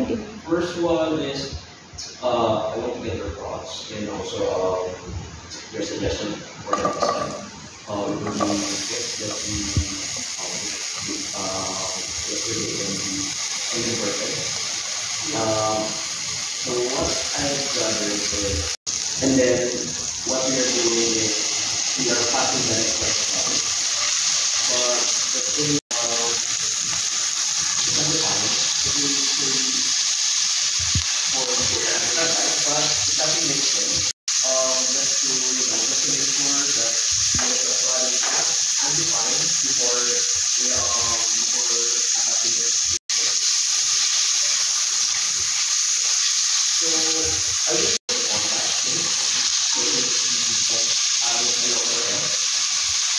Pwede. First one is I want to get your thoughts and also your suggestion for the next time. The tips that we yesterday and the perfect. So what I've gathered is, and then what we are doing is we are passing the next question. But the thing it's undefined. It is for the but it doesn't make sense. Just to just to make sure that we are undefined before attacking it. So I will contact him.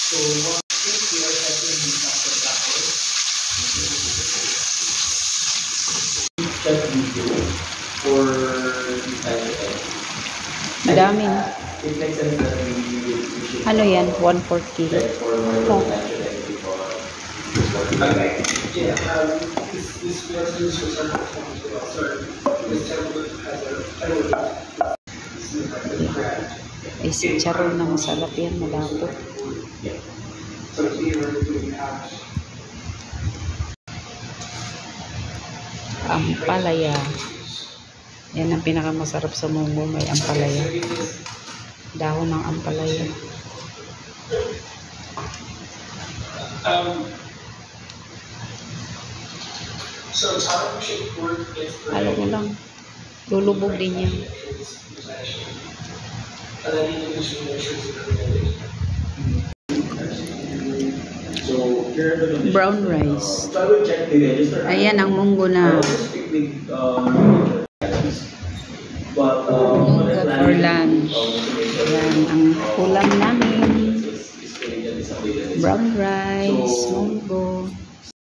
So what if we are setting these after tackle? That video for the time. Madami. It makes sense that we should Ano yan? 1/4 kilo. Oh. Okay. Yeah, this questions are sorry. Eh, si Charon na masarap yan, malapot. Ampalaya. Yan ang pinakamasarap sa munggo, may ampalaya. Dahon ng ampalaya. Alam mo lang, lulubog din yan. Brown rice. Ayan ang munggo na. Munggo for lunch. Ayan ang ulam namin. Brown rice, munggo.